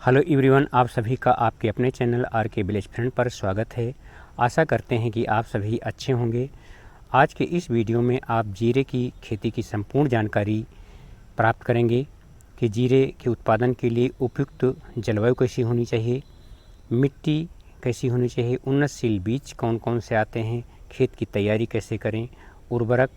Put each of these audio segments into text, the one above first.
Hello everyone, आप सभी का आपके अपने चैनल आर के विलेज फ्रेंड पर स्वागत है। आशा करते हैं कि आप सभी अच्छे होंगे। आज के इस वीडियो में आप जीरे की खेती की संपूर्ण जानकारी प्राप्त करेंगे कि जीरे के उत्पादन के लिए उपयुक्त जलवायु कैसी होनी चाहिए, मिट्टी कैसी होनी चाहिए, उन्नतशील बीज कौन कौन से आते हैं, खेत की तैयारी कैसे करें, उर्वरक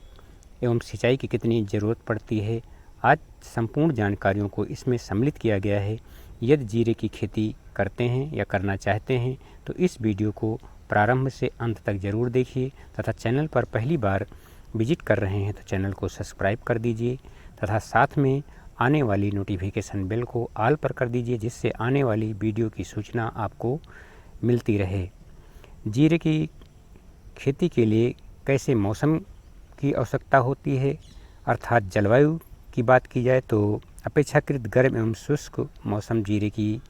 एवं सिंचाई की कितनी ज़रूरत पड़ती है। आज संपूर्ण जानकारियों को इसमें सम्मिलित किया गया है। यदि जीरे की खेती करते हैं या करना चाहते हैं तो इस वीडियो को प्रारंभ से अंत तक ज़रूर देखिए तथा चैनल पर पहली बार विजिट कर रहे हैं तो चैनल को सब्सक्राइब कर दीजिए तथा साथ में आने वाली नोटिफिकेशन बेल को ऑल पर कर दीजिए, जिससे आने वाली वीडियो की सूचना आपको मिलती रहे। जीरे की खेती के लिए कैसे मौसम की आवश्यकता होती है, अर्थात जलवायु की बात की जाए तो अपेक्षाकृत गर्म एवं शुष्क मौसम जीरे की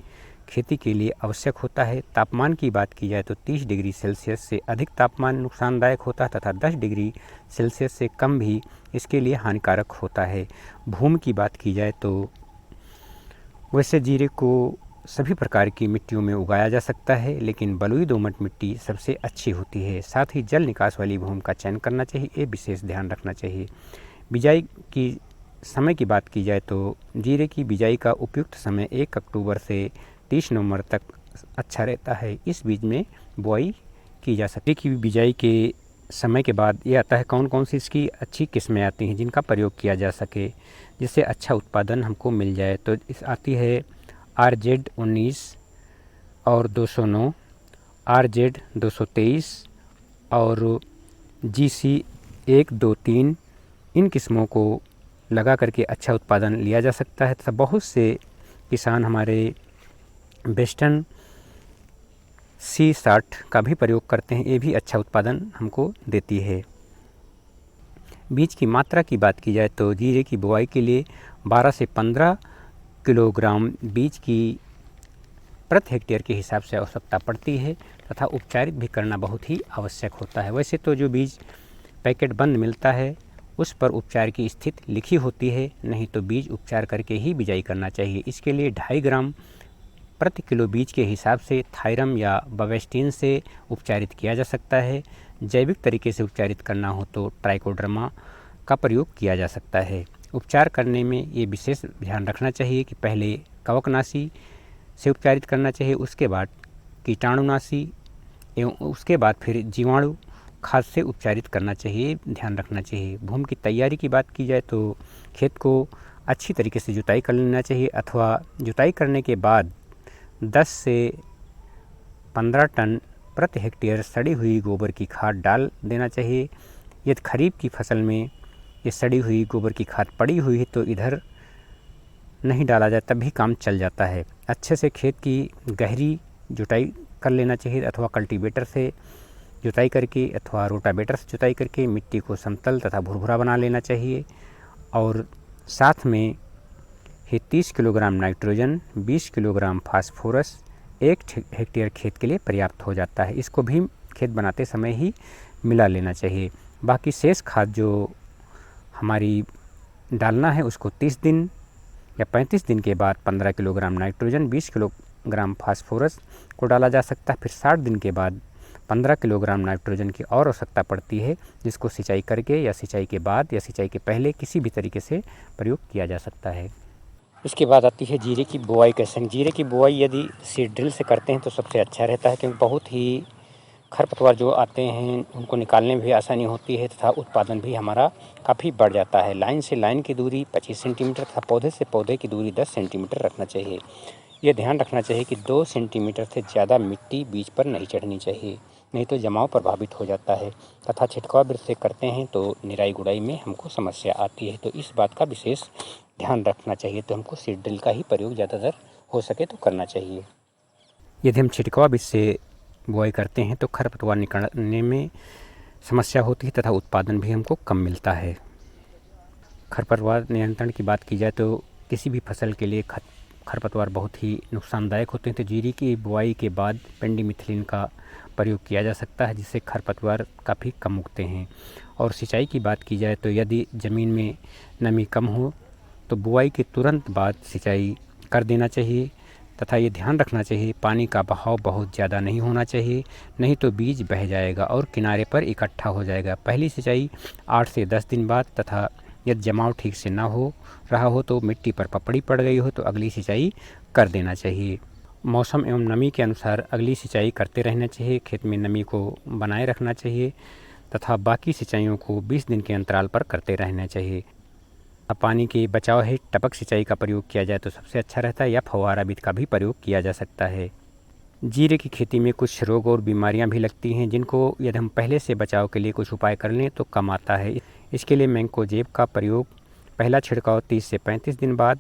खेती के लिए आवश्यक होता है। तापमान की बात की जाए तो 30 डिग्री सेल्सियस से अधिक तापमान नुकसानदायक होता है तथा 10 डिग्री सेल्सियस से कम भी इसके लिए हानिकारक होता है। भूमि की बात की जाए तो वैसे जीरे को सभी प्रकार की मिट्टियों में उगाया जा सकता है, लेकिन बलुई दोमट मिट्टी सबसे अच्छी होती है। साथ ही जल निकास वाली भूमि का चयन करना चाहिए, ये विशेष ध्यान रखना चाहिए। बिजाई की समय की बात की जाए तो जीरे की बिजाई का उपयुक्त समय 1 अक्टूबर से 30 नवंबर तक अच्छा रहता है। इस बीच में बुआई की जा सकती है। कि बिजाई के समय के बाद ये आता है कौन कौन सी इसकी अच्छी किस्में आती हैं जिनका प्रयोग किया जा सके, जिससे अच्छा उत्पादन हमको मिल जाए। तो इस आती है RZ19 और 209, RZ223 और GC 123। इन किस्मों को लगा करके अच्छा उत्पादन लिया जा सकता है तथा बहुत से किसान हमारे वेस्टर्न C60 का भी प्रयोग करते हैं, ये भी अच्छा उत्पादन हमको देती है। बीज की मात्रा की बात की जाए तो जीरे की बुआई के लिए 12 से 15 किलोग्राम बीज की प्रति हेक्टेयर के हिसाब से आवश्यकता पड़ती है तथा उपचारित भी करना बहुत ही आवश्यक होता है। वैसे तो जो बीज पैकेट बंद मिलता है उस पर उपचार की स्थिति लिखी होती है, नहीं तो बीज उपचार करके ही बिजाई करना चाहिए। इसके लिए 2.5 ग्राम प्रति किलो बीज के हिसाब से थायरम या बवेस्टिन से उपचारित किया जा सकता है। जैविक तरीके से उपचारित करना हो तो ट्राइकोडर्मा का प्रयोग किया जा सकता है। उपचार करने में ये विशेष ध्यान रखना चाहिए कि पहले कवकनाशी से उपचारित करना चाहिए, उसके बाद कीटाणुनाशी एवं उसके बाद फिर जीवाणु खाद से उपचारित करना चाहिए, ध्यान रखना चाहिए। भूमि की तैयारी की बात की जाए तो खेत को अच्छी तरीके से जुताई कर लेना चाहिए अथवा जुताई करने के बाद 10 से 15 टन प्रति हेक्टेयर सड़ी हुई गोबर की खाद डाल देना चाहिए। यदि खरीफ की फसल में ये सड़ी हुई गोबर की खाद पड़ी हुई है तो इधर नहीं डाला जाए तब भी काम चल जाता है। अच्छे से खेत की गहरी जुताई कर लेना चाहिए अथवा कल्टीवेटर से जुताई करके अथवा रोटावेटर से जुताई करके मिट्टी को समतल तथा भुरभुरा बना लेना चाहिए। और साथ में ही 30 kilogram nitrogen, 20 kilogram phosphorus 1 hectare खेत के लिए पर्याप्त हो जाता है। इसको भी खेत बनाते समय ही मिला लेना चाहिए। बाकी शेष खाद जो हमारी डालना है उसको 30 दिन या 35 दिन के बाद 15 किलोग्राम नाइट्रोजन, 20 किलोग्राम फास्फोरस को डाला जा सकता है। फिर 60 दिन के बाद 15 किलोग्राम नाइट्रोजन की और आवश्यकता पड़ती है, जिसको सिंचाई करके या सिंचाई के बाद या सिंचाई के पहले किसी भी तरीके से प्रयोग किया जा सकता है। इसके बाद आती है जीरे की बुआई कैसे। जीरे की बुआई यदि सीड ड्रिल से करते हैं तो सबसे अच्छा रहता है, क्योंकि बहुत ही खरपतवार जो आते हैं उनको निकालने में भी आसानी होती है तथा उत्पादन भी हमारा काफ़ी बढ़ जाता है। लाइन से लाइन की दूरी 25 सेंटीमीटर तथा पौधे से पौधे की दूरी 10 सेंटीमीटर रखना चाहिए। ये ध्यान रखना चाहिए कि 2 सेंटीमीटर से ज़्यादा मिट्टी बीज पर नहीं चढ़नी चाहिए, नहीं तो जमाव प्रभावित हो जाता है। तथा छिड़काव वृक्ष से करते हैं तो निराई गुड़ाई में हमको समस्या आती है, तो इस बात का विशेष ध्यान रखना चाहिए। तो हमको सीड ड्रिल का ही प्रयोग ज़्यादातर हो सके तो करना चाहिए। यदि हम छिड़काव वृक्ष से बुआई करते हैं तो खरपतवार निकालने में समस्या होती है तथा उत्पादन भी हमको कम मिलता है। खरपतवार नियंत्रण की बात की जाए तो किसी भी फसल के लिए खरपतवार बहुत ही नुकसानदायक होते हैं, तो जीरे की बुआई के बाद पेंडिमिथिलिन का प्रयोग किया जा सकता है, जिससे खरपतवार काफ़ी कम उगते हैं। और सिंचाई की बात की जाए तो यदि ज़मीन में नमी कम हो तो बुआई के तुरंत बाद सिंचाई कर देना चाहिए, तथा ये ध्यान रखना चाहिए पानी का बहाव बहुत ज़्यादा नहीं होना चाहिए, नहीं तो बीज बह जाएगा और किनारे पर इकट्ठा हो जाएगा। पहली सिंचाई 8 से 10 दिन बाद तथा यदि जमाव ठीक से ना हो रहा हो तो मिट्टी पर पपड़ी पड़ गई हो तो अगली सिंचाई कर देना चाहिए। मौसम एवं नमी के अनुसार अगली सिंचाई करते रहना चाहिए। खेत में नमी को बनाए रखना चाहिए तथा बाकी सिंचाइयों को 20 दिन के अंतराल पर करते रहना चाहिए। पानी के बचाव है टपक सिंचाई का प्रयोग किया जाए तो सबसे अच्छा रहता है या फव्वारा विधि का भी प्रयोग किया जा सकता है। जीरे की खेती में कुछ रोग और बीमारियां भी लगती हैं जिनको यदि हम पहले से बचाव के लिए कुछ उपाय कर लें तो कम आता है। इसके लिए मैंकोजेब का प्रयोग पहला छिड़काव 30 से 35 दिन बाद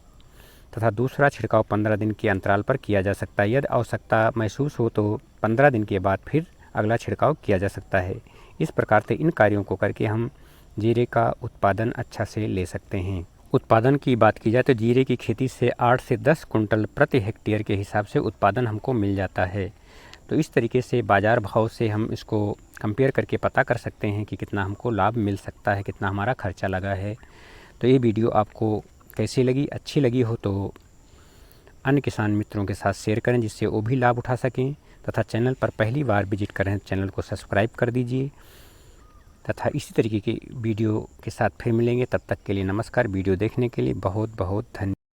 तथा दूसरा छिड़काव 15 दिन के अंतराल पर किया जा सकता है। यदि आवश्यकता महसूस हो तो 15 दिन के बाद फिर अगला छिड़काव किया जा सकता है। इस प्रकार से इन कार्यों को करके हम जीरे का उत्पादन अच्छा से ले सकते हैं। उत्पादन की बात की जाए तो जीरे की खेती से 8 से 10 कुंटल प्रति हेक्टेयर के हिसाब से उत्पादन हमको मिल जाता है। तो इस तरीके से बाज़ार भाव से हम इसको कंपेयर करके पता कर सकते हैं कि कितना हमको लाभ मिल सकता है, कितना हमारा खर्चा लगा है। तो ये वीडियो आपको कैसी लगी, अच्छी लगी हो तो अन्य किसान मित्रों के साथ शेयर करें जिससे वो भी लाभ उठा सकें तथा चैनल पर पहली बार विजिट करें तो चैनल को सब्सक्राइब कर दीजिए तथा इसी तरीके की वीडियो के साथ फिर मिलेंगे। तब तक के लिए नमस्कार। वीडियो देखने के लिए बहुत बहुत धन्यवाद।